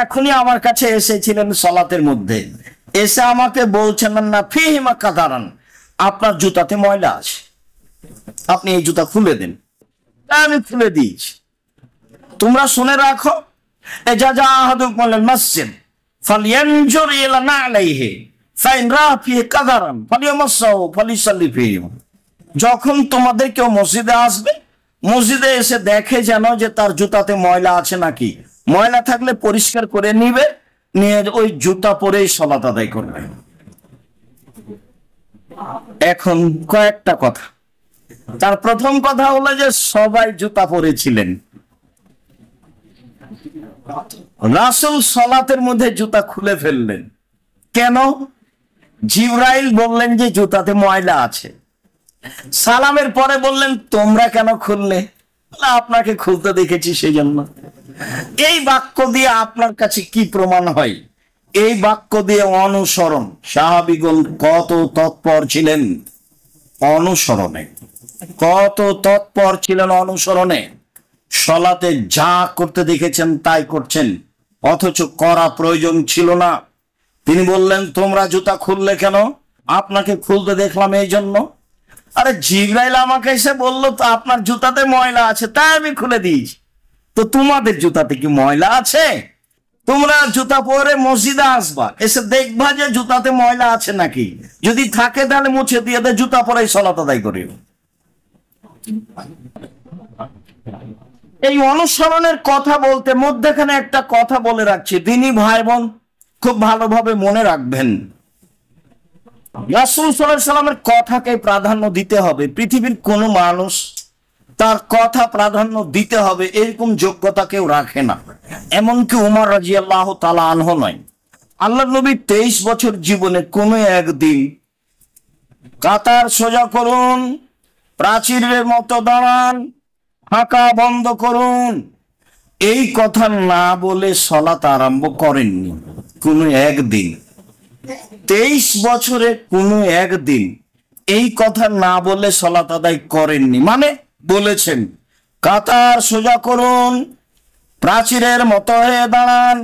এখনই আমার কাছে এসেছিলেন সালাতের মধ্যে, এসে আমাকে বলছেন না ফিহিমা কাদারান, আপনার জুতাতে ময়লা আছে, আপনি এই জুতা খুলে দেন। আমি খুলে দিয়েছি। তোমরা শুনে রাখো, এজাজা আহাদুকুম আল মসজিদ ফালইয়ানজুর ইলা নালাইহি ফাইন রাআ ফিহি কাদারান ফালইয়ামাসসাহু ফালিসাল্লি ফিহি। যখন তোমাদের কেউ মসজিদে আসবে, মসজিদে এসে দেখে যেন যে তার জুতাতে ময়লা আছে নাকি, ময়লা থাকলে পরিষ্কার করে নিবে, নিয়ে ওই জুতা পরেই সালাত আদায় করবে। এখন কয়েকটা কথা। তার প্রথম কথা হলো যে সবাই জুতা পরেছিলেন, রাসূল সালাতের মধ্যে জুতা খুলে ফেললেন কেন? জিবরাইল বললেন যে জুতাতে ময়লা আছে। সালামের পরে বললেন তোমরা কেন খুললে? আপনাকে খুলতে দেখেছি সেই জন্য। এই বাক্য দিয়ে আপনার কাছে কি প্রমাণ হয়? এই বাক্য দিয়ে অনুসরণ। সাহাবীগণ কত তৎপর ছিলেন অনুসরণে, কত তৎপর ছিলেন অনুসরণে। সালাতে যা করতে দেখেছেন তাই করছেন, অথচ করা প্রয়োজন ছিল না। তিনি বললেন তোমরা জুতা খুললে কেন? আপনাকে খুলতে দেখলাম এই জন্য। আরে জিবরাইল আমাকে এসে বললো তো আপনার জুতাতে ময়লা আছে, তাই আমি খুলে দিয়েছি। তো তোমাদের জুতাতে কি ময়লা আছে? তোমরা জুতা পরে মসজিদে আসবা, এসে দেখবা যে জুতাতে ময়লা আছে নাকি, যদি থাকে তাহলে মুছে দিয়ে দে, জুতা পরে সালাত আদায় করিও। এই অনুসরণের কথা বলতে মধ্যখানে একটা কথা বলে রাখছি, দিনী ভাই বোন খুব ভালোভাবে মনে রাখবেন। রাসূল সাল্লাল্লাহু আলাইহি সাল্লামের কথাকে প্রাধান্য দিতে হবে। পৃথিবীর কোন মানুষ তার কথা প্রাধান্য দিতে হবে এরকম যোগ্যতা কেউ রাখে না, এমনকি উমর রাদিয়াল্লাহু তাআলা আনহু নয়। আল্লাহর নবী 23 বছর জীবনে কোনো একদিন কাতার সোজা করুন, প্রাচীরের মতো দাঁড়ান, ফাঁকা বন্ধ করুন, এই কথা না বলে সালাত আরম্ভ করেননি কোনো একদিন। 23 বছরে কোনো একদিন এই কথা না বলে সালাত আদায় করেননি। মানে বলেছেন কাতার সোজা করুন, প্রাচীরের মতো হয়ে দাঁড়ান,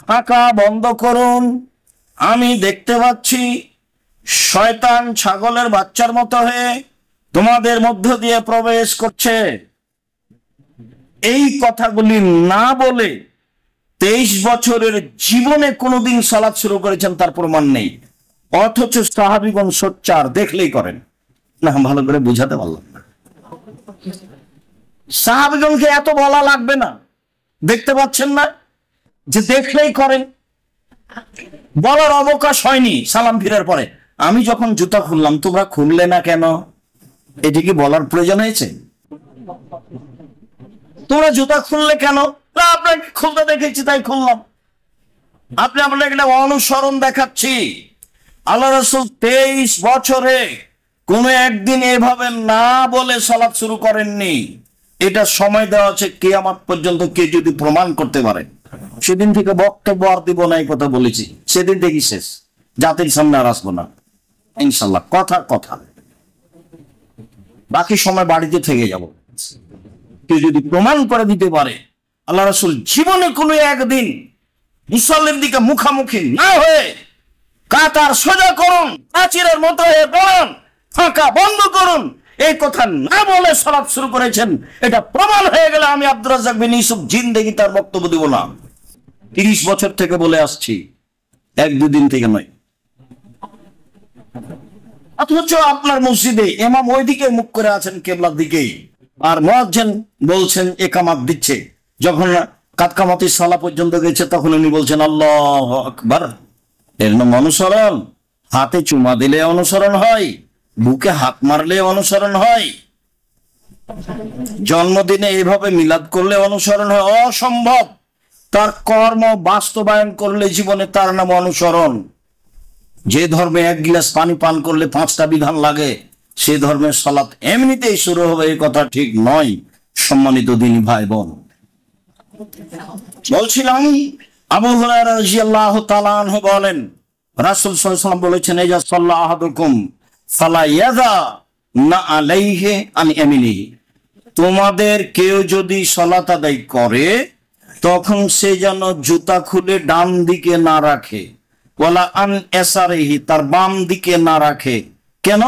ফাঁকা বন্ধ করুন। আমি দেখতে পাচ্ছি শয়তান ছাগলের বাচ্চার মতো হয়ে তোমাদের মধ্য দিয়ে প্রবেশ করছে। এই কথাগুলি না বলে 23 বছরের জীবনে কোনোদিন সালাত শুরু করেছেন তার প্রমাণ নেই, অথচ সাহাবীগণ সোচ্চার, দেখলেই করেন। না ভালো করে বুঝাতে পারলাম না। সাহাবীগণকে এত বলা লাগবে না, দেখতে পাচ্ছেন না যে দেখলেই করেন। বলার অবকাশ হয়নি সালাম ফিরার পরে, আমি যখন জুতা খুললাম তোমরা খুললে না কেন, এটি কি বলার প্রয়োজন হয়েছে? তোমরা জুতা খুললে কেন? আপনাকে খুলতে দেখেছি তাই খুললাম। আপনি আপনাকে একটা অনুসরণ দেখাচ্ছি। আল্লাহ রাসূল 23 বছরে কোনো একদিন এভাবে না বলে সালাত শুরু করেননি। এটা সময় দেওয়া আছে কিয়ামত পর্যন্ত, কে যদি প্রমাণ করতে পারে। সেদিন থেকে বক্তব্য আর দিব না, এই কথা বলেছি, সেদিন থেকেই শেষ, জাতির সামনে আর আসবো না ইনশাল্লাহ। কথা কথা, বাকি সময় বাড়িতে থেকে যাব। কেউ যদি প্রমাণ করে দিতে পারে আল্লাহ রাসূল জীবনে কোনো একদিন মুসল্লির দিকে মুখামুখি না হয়ে কাতার সোজা করুন, প্রাচীরের মতো হয়ে পড়ুন, ফাঁকা বন্ধ করুন, এই কথা না বলে সালাত শুরু করেছেন, এটা প্রমাণ হয়ে গেলে আমি আব্দুর রাজ্জাক বিন ইউসুফ জিন্দেগি তার বক্তব্য দিব না। 30 বছর থেকে বলে আসছি, 1-2 দিন থেকে নয়। অথচ আপনার মসজিদে ইমাম ওইদিকে মুখ করে আছেন কেবলার দিকেই, আর মুয়াজ্জিন বলছেন ইকামত দিচ্ছে। যখন কাতকামতির সালা পর্যন্ত গেছে তখন উনি বলছেন আল্লাহু আকবার। এর নাম অনুসরণ? হাতে চুমা দিলে অনুসরণ হয়, বুকে হাত মারলে অনুসরণ হয়, জন্মদিনে এইভাবে মিলাদ করলে অনুসরণ হয়? অসম্ভব। তার কর্ম বাস্তবায়ন করলে জীবনে তার নাম অনুসরণ। যে ধর্মে 1 গ্লাস পানি পান করলে 5টা বিধান লাগে, সে ধর্মের সালাত এমনিতেই শুরু হবে, এই কথা ঠিক নয়। সম্মানিত দিনী ভাই বোন, বলছিলাম আবু হুরায়রা রাদিয়াল্লাহু তাআলা আনহু বলেন রাসূল সাল্লাল্লাহু আলাইহি ওয়াসাল্লাম বলেছেন ইজা সাল্লা আহাদুকুম ফালা ইয়াযা না আলাইহি আন ইয়ামিনিহি, তোমাদের কেউ যদি সালাত আদায় করে তখন সে যেন জুতা খুলে ডান দিকে না রাখে, ওয়ালা আন এসারিহি, তার বাম দিকে না রাখে। কেন?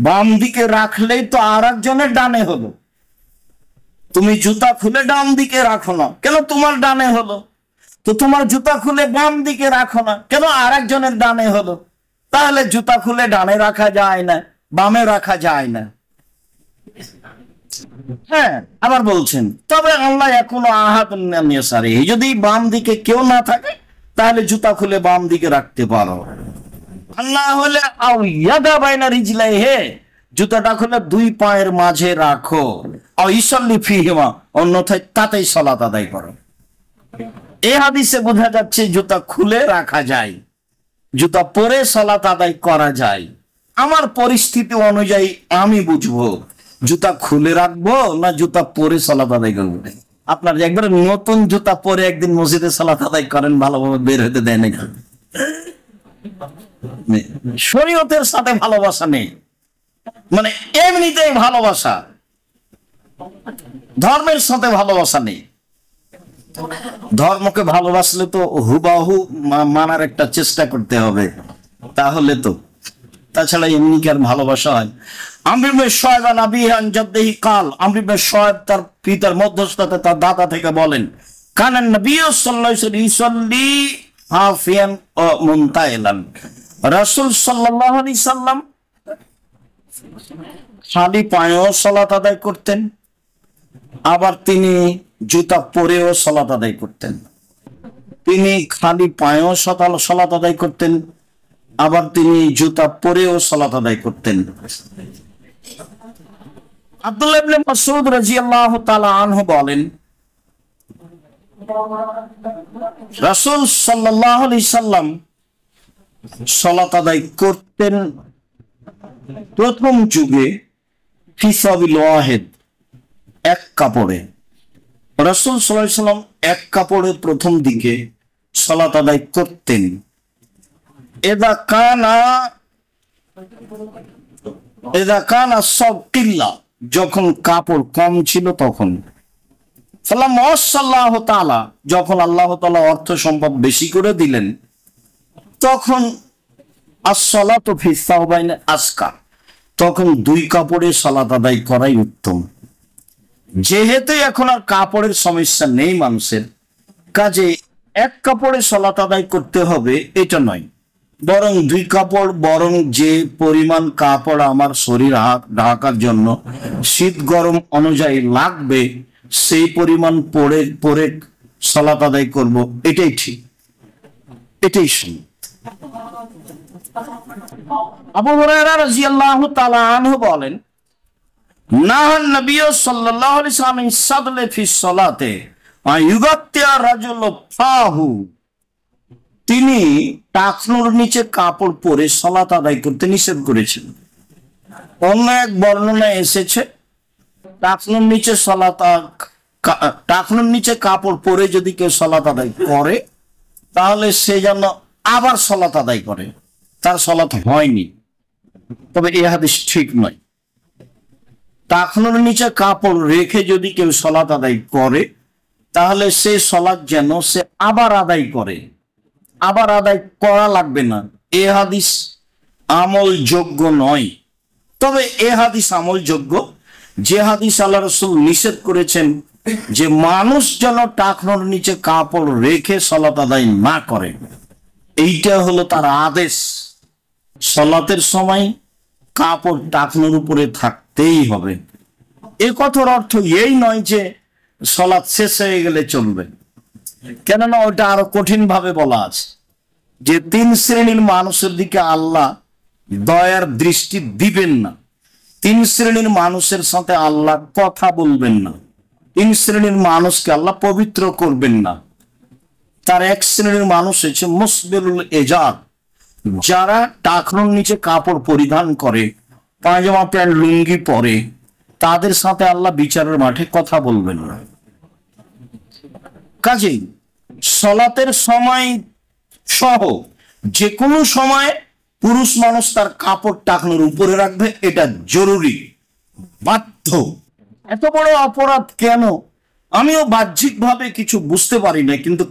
বাম দিকে রাখলেই তো আর একজনের ডানে হলো। তুমি জুতা খুলে ডান দিকে রাখো না, কেন তোমার ডানে হলো? তো তোমার জুতা খুলে বাম দিকে রাখো না, কেন আর একজনের ডানে হলো? তাহলে জুতা খুলে ডানে রাখা যায় না, বামে রাখা যায় না। হ্যাঁ, আবার বলছেন তবে আল্লাহ এখনো আহাদ সারে, যদি বাম দিকে কেউ না থাকে তাহলে জুতা খুলে বাম দিকে রাখতে পারো। আল্লাহ হলে জুতাটা খুলে দুই পায়ের মাঝে রাখো, অন্যথায় তাতেই সালাত আদায় করো। এই হাদিসে বোঝা যাচ্ছে জুতা খুলে রাখা যায়, জুতা পরে সালাত আদায় করা যায়। আমার পরিস্থিতি অনুযায়ী আমি বুঝবো জুতা খুলে রাখবো না জুতা পরে সালাত আদায় করবো। আপনার একবার নতুন জুতা পরে একদিন মসজিদে সালাত আদায় করেন, ভালোভাবে বের হতে দেয় না। শরীয়তের সাথে ভালোবাসা নেই, মানে এমনিতেই ভালোবাসা, ধর্মের সাথে ভালোবাসা নেই। ধর্মকে ভালোবাসলে তো হুবাহু মানার একটা চেষ্টা করতে হবে, তাহলে তো, তাছাড়া এমনি কি আর ভালোবাসা হয়? তার পিতার মধ্যস্থতায় তার দাদা থেকে বলেন, কানান নবী সাল্লাল্লাহু আলাইহি ইউসাল্লি হাফিয়ান ও মুনতাইলান, রাসূল সাল্লাল্লাহু আলাইহি সাল্লাম খালি পায়েও সালাত আদায় করতেন, আবার তিনি জুতা পরেও সালাত আদায় করতেন। তিনি খালি পায়েও সালাত আদায় করতেন, আবার তিনি জুতা পরেও সালাত আদায় করতেন। আব্দুল্লাহ ইবনে মাসউদ রাদিয়াল্লাহু তাআলা আনহু বলেন, রাসূল সাল্লাল্লাহু আলাইহি সাল্লাম সালাত আদায় করতেন প্রথম যুগে ফি সাবিল ওয়াহিদ, এক কাপড়ে। রাসূল সাল্লাল্লাহু আলাইহি সাল্লাম এক কাপড়ে প্রথম দিকে সালাত আদায় করতেন। এদা কানা সব কিল্লা, যখন কাপড় কম ছিল তখন। যখন আল্লাহ তাআলা অর্থ সম্পদ বেশি করে দিলেন তখন আসসালাতু ফি সাওবাইন আসকা, তখন দুই কাপড়ে সালাত আদায় করাই উত্তম। যেহেতু এখন আর কাপড়ের সমস্যা নেই মানুষের, কাজে এক কাপড়ে সালাত আদায় করতে হবে এটা নয়, বরং দুই কাপড়, বরং যে পরিমাণ কাপড় আমার শরীর ঢাকার জন্য শীত গরম অনুযায়ী লাগবে সেই পরিমাণ পরে পরে সালাত আদায় করব, এটাই ঠিক, এটাই সুন্নাত। আবু হুরায়রা রাদিয়াল্লাহু তাআলা আনহু বলেন, নাহান নবী সাল্লাল্লাহু আলাইহি ওয়াসাল্লাম সাদলে ফি সালাতে ওয়া ইউগাত্তিয়া রাজুল ফাহু, তিনি টাকনুর নিচে কাপড় পরে সালাত আদায় করতে নিষেধ করেছেন। অন্য এক বর্ণনায় এসেছে টাকনুর নিচে কাপড় পরে যদি কেউ সালাত আদায় করে তাহলে সে যেন আবার সালাত আদায় করে, তার সালাত হয়নি। তবে এই হাদিস ঠিক নয়। টাকনুর নিচে কাপড় রেখে যদি কেউ সালাত আদায় করে তাহলে সে সালাত যেন সে আবার আদায় করে, আবার আদায় করা লাগবে না। এ হাদিস আমল যোগ্য নয়। তবে এ হাদিস আমল যোগ্য যে হাদিস আল্লাহ রাসূল নিষেধ করেছেন যে মানুষ যেন টাকনুর নিচে কাপড় রেখে সালাত আদায় না করে, এইটা হলো তার আদেশ। সালাতের সময় কাপড় টাকনুর উপরে থাকতেই হবে। এ কথার অর্থ এই নয় যে সালাত শেষ হয়ে গেলে চলবে, কেননা ওটা আরো কঠিন ভাবে বলা আছে যে তিন শ্রেণীর মানুষের দিকে আল্লাহ দয়ার দৃষ্টি দিবেন না, তিন শ্রেণীর মানুষের সাথে আল্লাহ কথা বলবেন না, তিন শ্রেণীর মানুষকে আল্লাহ পবিত্র করবেন না। তার এক শ্রেণীর মানুষ হচ্ছে মুসবিলুল এজাদ, যারা টাকনুর নিচে কাপড় পরিধান করে, পায়জামা প্যান্ট লুঙ্গি পরে, তাদের সাথে আল্লাহ বিচারের মাঠে কথা বলবেন না। কাজেই সালাতের সময় সহ যে কোনো সময় পুরুষ মানুষ তার কাপড় টাকনুর উপরে রাখবে, এটা জরুরি, বাধ্য। এত বড় অপরাধ কেন? আমিও বাহ্যিকভাবে কিছু বুঝতে পারি না, কিন্তু